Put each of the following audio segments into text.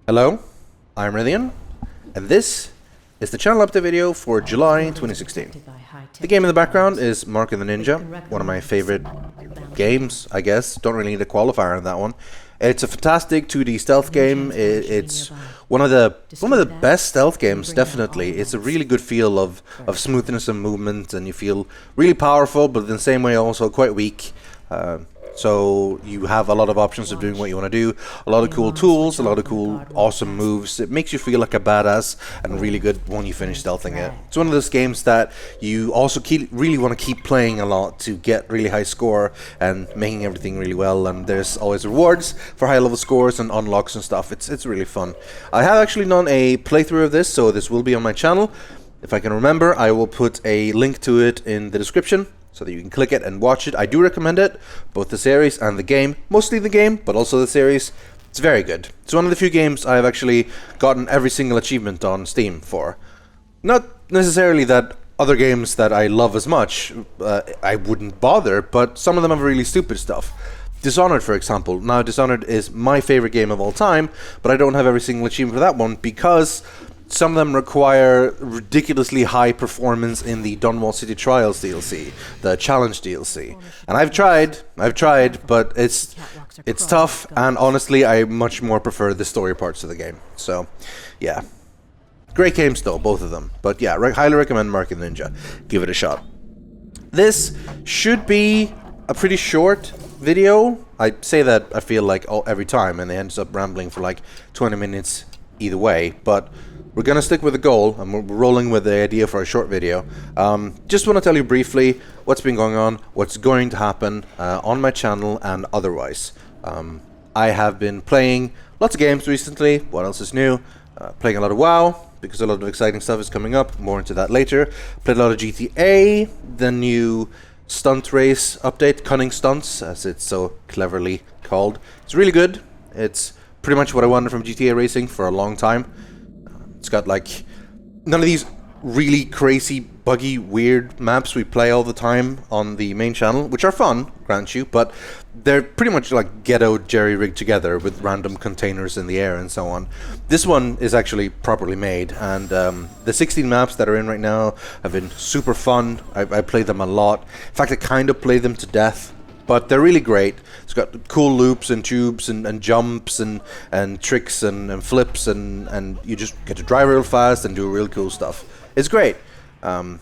Hello, I'm Rythian, and this is the channel update video for July 2016. The game in the background is Mark and the Ninja, one of my favorite games, I guess. Don't really need a qualifier on that one. It's a fantastic 2D stealth game. It's one of the best stealth games, definitely. It's a really good feel of smoothness and movement, and you feel really powerful, but in the same way also quite weak. So you have a lot of options of doing what you want to do, a lot of cool tools, a lot of cool awesome moves. It makes you feel like a badass and really good when you finish stealthing it. It's one of those games that you also really want to keep playing a lot to get really high score and making everything really well, and there's always rewards for high level scores and unlocks and stuff. It's really fun. I have actually done a playthrough of this, so this will be on my channel. If I can remember, I will put a link to it in the description, so that you can click it and watch it. I do recommend it, both the series and the game. Mostly the game, but also the series. It's very good. It's one of the few games I've actually gotten every single achievement on Steam for. Not necessarily that other games that I love as much, I wouldn't bother, but some of them have really stupid stuff. Dishonored, for example. Now, Dishonored is my favorite game of all time, but I don't have every single achievement for that one because some of them require ridiculously high performance in the Dunwall City Trials DLC, the Challenge DLC. And I've tried, but it's tough, and honestly, I much more prefer the story parts of the game. So, yeah. Great games though, both of them. But yeah, highly recommend Mark and Ninja. Give it a shot. This should be a pretty short video. I say that I feel like every time, and it ends up rambling for like 20 minutes either way, but we're going to stick with the goal, and we're rolling with the idea for a short video. Just want to tell you briefly what's been going on, what's going to happen on my channel and otherwise. I have been playing lots of games recently. What else is new? Playing a lot of WoW, because a lot of exciting stuff is coming up. More into that later. Played a lot of GTA, the new stunt race update, Cunning Stunts, as it's so cleverly called. It's really good. It's pretty much what I wanted from GTA racing for a long time. It's got like none of these really crazy, buggy, weird maps we play all the time on the main channel, which are fun, grant you, but they're pretty much like ghetto jerry-rigged together with random containers in the air and so on. This one is actually properly made, and the 16 maps that are in right now have been super fun. I played them a lot. In fact, I kind of played them to death. But they're really great. It's got cool loops and tubes and jumps and tricks and flips, and you just get to drive real fast and do real cool stuff. It's great. I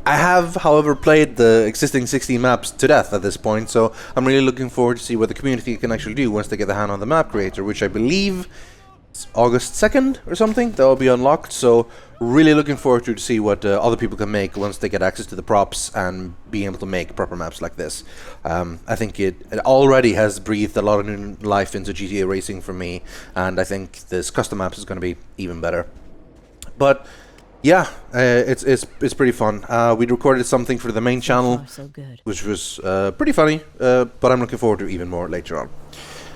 have, however, played the existing 16 maps to death at this point, so I'm really looking forward to see what the community can actually do once they get their hand on the map creator, which I believe it's August 2nd or something. That will be unlocked, so really looking forward to see what other people can make once they get access to the props and being able to make proper maps like this. I think it already has breathed a lot of new life into GTA racing for me, and I think this custom maps is going to be even better. But yeah, it's pretty fun. We recorded something for the main channel, which was pretty funny, but I'm looking forward to even more later on.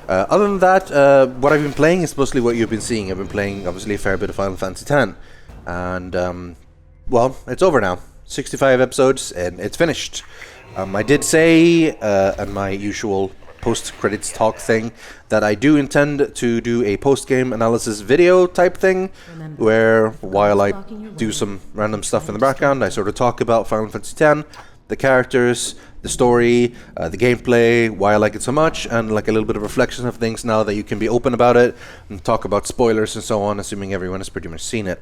Other than that, what I've been playing is mostly what you've been seeing. I've been playing, obviously, a fair bit of Final Fantasy X. And, well, it's over now. 65 episodes, and it's finished. I did say, in my usual post-credits talk thing, that I do intend to do a post-game analysis video type thing, where, while I do some random stuff in the background, I sort of talk about Final Fantasy X, the characters, the story, the gameplay, why I like it so much, and like a little bit of reflection of things now that you can be open about it, and talk about spoilers and so on, assuming everyone has pretty much seen it.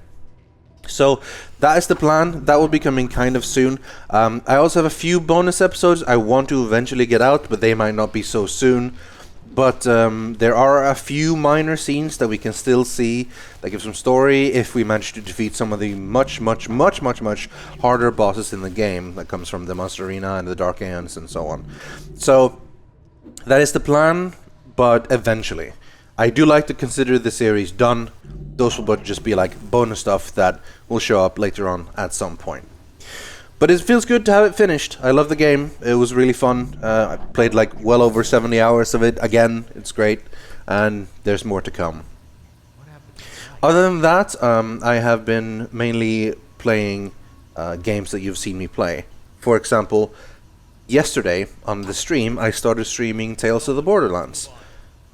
So that is the plan. That will be coming kind of soon. I also have a few bonus episodes I want to eventually get out, but they might not be so soon. But there are a few minor scenes that we can still see that give some story if we manage to defeat some of the much harder bosses in the game that comes from the Monster Arena and the Dark Aeons and so on. So that is the plan, but eventually. I do like to consider the series done. Those will just be like bonus stuff that will show up later on at some point. But it feels good to have it finished. I love the game. It was really fun. I played like well over 70 hours of it. Again, it's great. And there's more to come. Other than that, I have been mainly playing games that you've seen me play. For example, yesterday on the stream, I started streaming Tales of the Borderlands,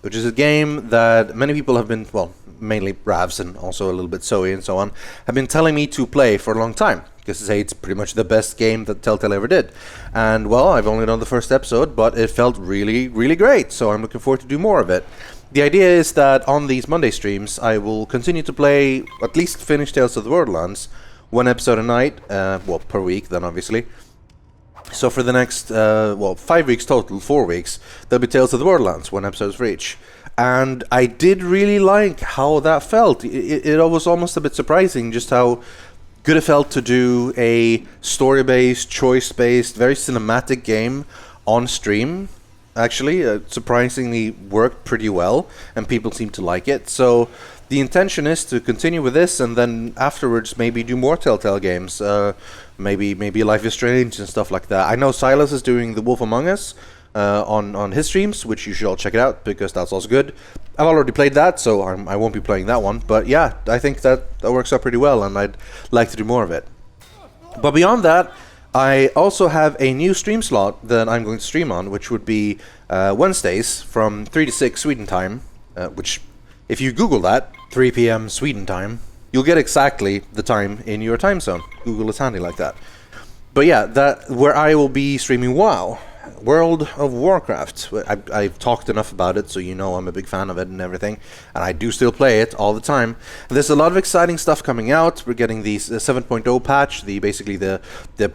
which is a game that many people have been, well, mainly Ravs and also a little bit Zoe and so on, have been telling me to play for a long time. Because they say it's pretty much the best game that Telltale ever did. And, well, I've only done the first episode, but it felt really, really great. So I'm looking forward to do more of it. The idea is that on these Monday streams, I will continue to play, at least finish Tales of the Borderlands, one episode a night, well, per week then, obviously. So for the next, 5 weeks total, 4 weeks, there'll be Tales of the Borderlands, one episode for each. And I did really like how that felt. It was almost a bit surprising just how good it felt to do a story-based, choice-based, very cinematic game on stream. Actually, surprisingly worked pretty well, and people seem to like it. So the intention is to continue with this, and then afterwards maybe do more Telltale games. Maybe Life is Strange and stuff like that. I know Silas is doing The Wolf Among Us on his streams, which you should all check it out because that's also good. I've already played that, so I won't be playing that one. But yeah, I think that works out pretty well, and I'd like to do more of it. But beyond that, I also have a new stream slot that I'm going to stream on, which would be Wednesdays from 3 to 6 Sweden time, which, if you Google that, 3 p.m. Sweden time, you'll get exactly the time in your time zone. Google is handy like that. But yeah, that where I will be streaming WoW. World of Warcraft. I've talked enough about it, so you know I'm a big fan of it and everything, and I do still play it all the time. There's a lot of exciting stuff coming out. We're getting the 7.0 patch, basically the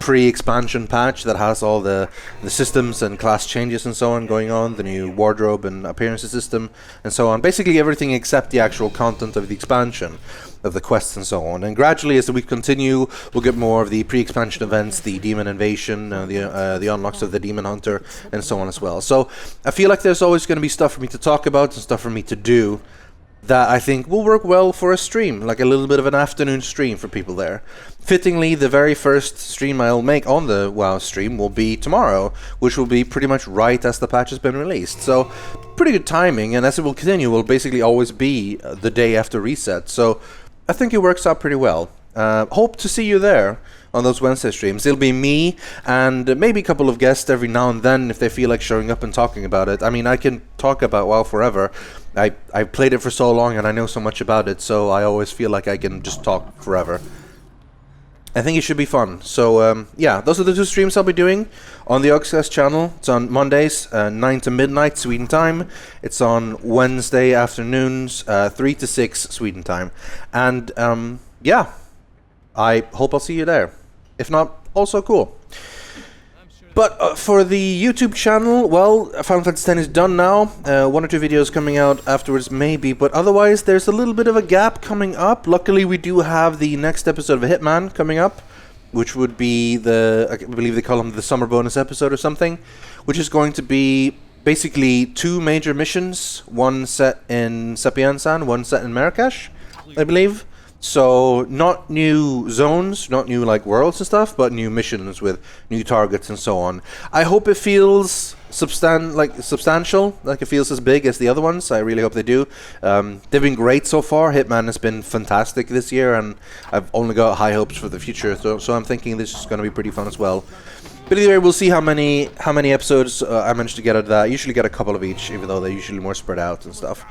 pre-expansion patch that has all the systems and class changes and so on going on, the new wardrobe and appearances system and so on. Basically everything except the actual content of the expansion, of the quests and so on. And gradually, as the week continue, we'll get more of the pre-expansion events, the demon invasion, the unlocks of the demon hunter, and so on as well. So I feel like there's always going to be stuff for me to talk about and stuff for me to do that I think will work well for a stream, like a little bit of an afternoon stream for people there. Fittingly, the very first stream I'll make on the WoW stream will be tomorrow, which will be pretty much right as the patch has been released. So pretty good timing, and as it will continue, will basically always be the day after reset. So I think it works out pretty well. Hope to see you there on those Wednesday streams. It'll be me and maybe a couple of guests every now and then if they feel like showing up and talking about it. I mean, I can talk about WoW forever. I've played it for so long and I know so much about it, so I always feel like I can just talk forever. I think it should be fun. So, yeah, those are the two streams I'll be doing on the Oxcast channel. It's on Mondays, 9 to midnight Sweden time. It's on Wednesday afternoons, 3 to 6 Sweden time. And, yeah, I hope I'll see you there. If not, also cool. But for the YouTube channel, well, Final Fantasy X is done now. 1 or 2 videos coming out afterwards, maybe. But otherwise, there's a little bit of a gap coming up. Luckily, we do have the next episode of Hitman coming up, which would be I believe they call them the summer bonus episode or something, which is going to be basically 2 major missions, one set in Sapienza, one set in Marrakesh, I believe. So, not new zones, not new like worlds and stuff, but new missions with new targets and so on. I hope it feels substantial, like it feels as big as the other ones. I really hope they do. They've been great so far. Hitman has been fantastic this year, and I've only got high hopes for the future. So I'm thinking this is going to be pretty fun as well. But either way, we'll see how many episodes I manage to get out of that. I usually get a couple of each, even though they're usually more spread out and stuff.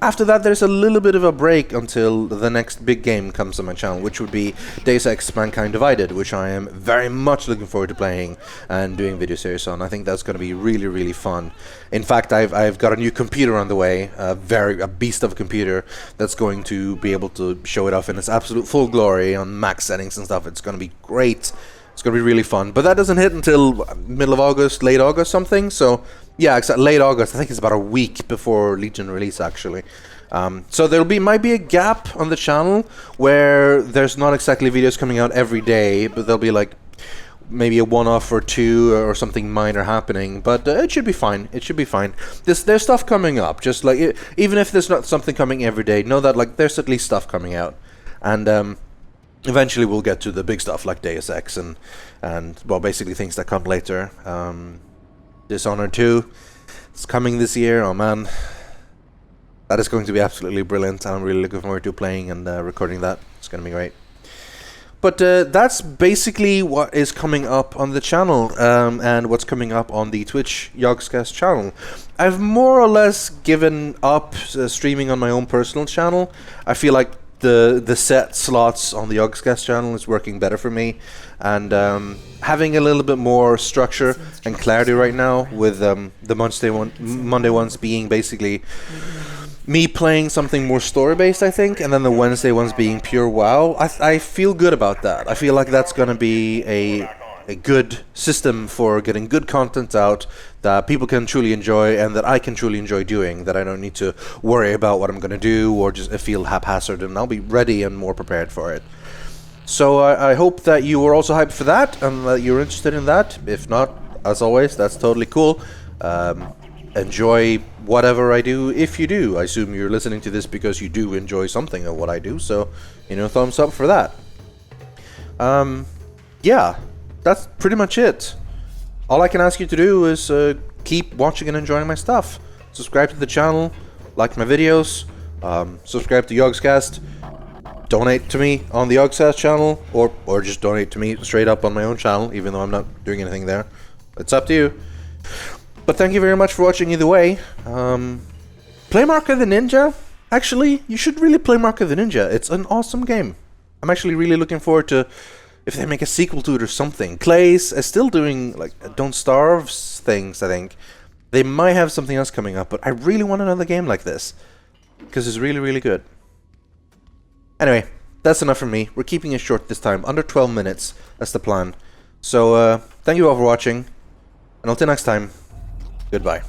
After that, there's a little bit of a break until the next big game comes on my channel, which would be Deus Ex Mankind Divided, which I am very much looking forward to playing and doing video series on. I think that's going to be really, really fun. In fact, I've got a new computer on the way, a beast of a computer that's going to be able to show it off in its absolute full glory on max settings and stuff. It's going to be great. It's going to be really fun. But that doesn't hit until middle of August, late August something. So, yeah, late August. I think it's about a week before Legion release, actually. So there might be a gap on the channel where there's not exactly videos coming out every day, but there'll be like maybe a one-off or 2 or something minor happening. But it should be fine. It should be fine. There's stuff coming up. Just like even if there's not something coming every day, know that like there's at least stuff coming out. And eventually we'll get to the big stuff like Deus Ex and well, basically things that come later. Dishonored 2, it's coming this year. Oh man, that is going to be absolutely brilliant. I'm really looking forward to playing and recording that. It's going to be great. But that's basically what is coming up on the channel, and what's coming up on the Twitch Yogscast channel. I've more or less given up streaming on my own personal channel. I feel like the set slots on the Yogscast channel is working better for me, and having a little bit more structure and clarity right now with the Monday ones being basically me playing something more story-based, I think, and then the Wednesday ones being pure WoW. I feel good about that. I feel like that's going to be a good system for getting good content out that people can truly enjoy and that I can truly enjoy doing, that I don't need to worry about what I'm going to do or just feel haphazard, and I'll be ready and more prepared for it. So I hope that you were also hyped for that and that you're interested in that. If not, as always, that's totally cool. Enjoy whatever I do, if you do. I assume you're listening to this because you do enjoy something of what I do, so, you know, thumbs up for that. Yeah, that's pretty much it. All I can ask you to do is keep watching and enjoying my stuff. Subscribe to the channel, like my videos, subscribe to Yogscast, donate to me on the Yogscast channel, or just donate to me straight up on my own channel, even though I'm not doing anything there. It's up to you. But thank you very much for watching either way. Play Mark of the Ninja. Actually, you should really play Mark of the Ninja. It's an awesome game. I'm actually really looking forward to if they make a sequel to it or something. Clay's is still doing like Don't Starve things, I think. They might have something else coming up, but I really want another game like this because it's really, really good. Anyway, that's enough from me. We're keeping it short this time, under 12 minutes. That's the plan. So, thank you all for watching, and until next time, goodbye.